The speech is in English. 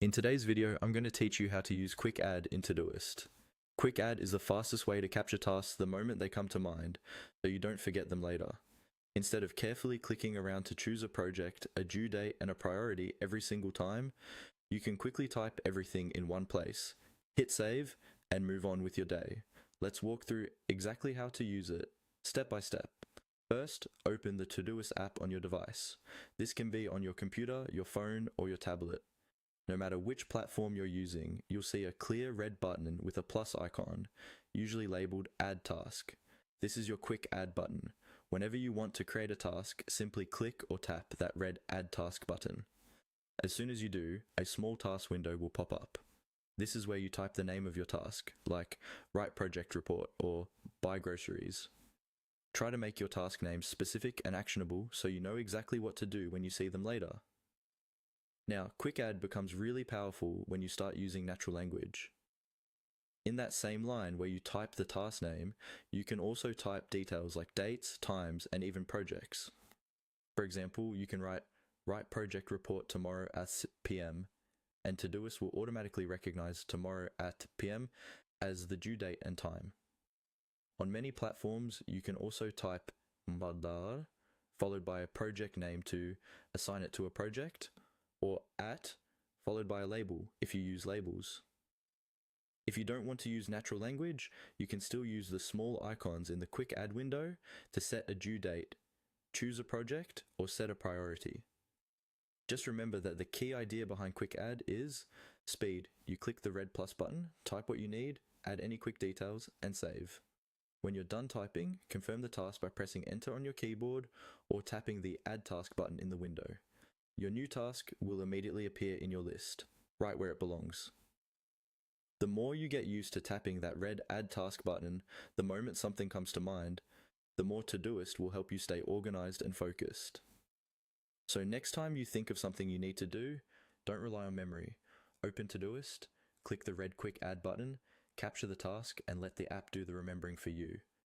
In today's video, I'm going to teach you how to use Quick Add in Todoist. Quick Add is the fastest way to capture tasks the moment they come to mind, so you don't forget them later. Instead of carefully clicking around to choose a project, a due date, and a priority every single time, you can quickly type everything in one place, hit save, and move on with your day. Let's walk through exactly how to use it, step by step. First, open the Todoist app on your device. This can be on your computer, your phone, or your tablet. No matter which platform you're using, you'll see a clear red button with a plus icon, usually labeled Add Task. This is your quick add button. Whenever you want to create a task, simply click or tap that red Add Task button. As soon as you do, a small task window will pop up. This is where you type the name of your task, like Write Project Report or Buy Groceries. Try to make your task names specific and actionable so you know exactly what to do when you see them later. Now, Quick Add becomes really powerful when you start using natural language. In that same line where you type the task name, you can also type details like dates, times, and even projects. For example, you can write project report tomorrow at PM, and Todoist will automatically recognize tomorrow at PM as the due date and time. On many platforms, you can also type madar followed by a project name to assign it to a project, or at followed by a label if you use labels. If you don't want to use natural language, you can still use the small icons in the Quick Add window to set a due date, choose a project, or set a priority. Just remember that the key idea behind Quick Add is speed. You click the red plus button, type what you need, add any quick details, and save. When you're done typing, confirm the task by pressing enter on your keyboard or tapping the Add Task button in the window. Your new task will immediately appear in your list, right where it belongs. The more you get used to tapping that red Add Task button the moment something comes to mind, the more Todoist will help you stay organized and focused. So next time you think of something you need to do, don't rely on memory. Open Todoist, click the red Quick Add button, capture the task, and let the app do the remembering for you.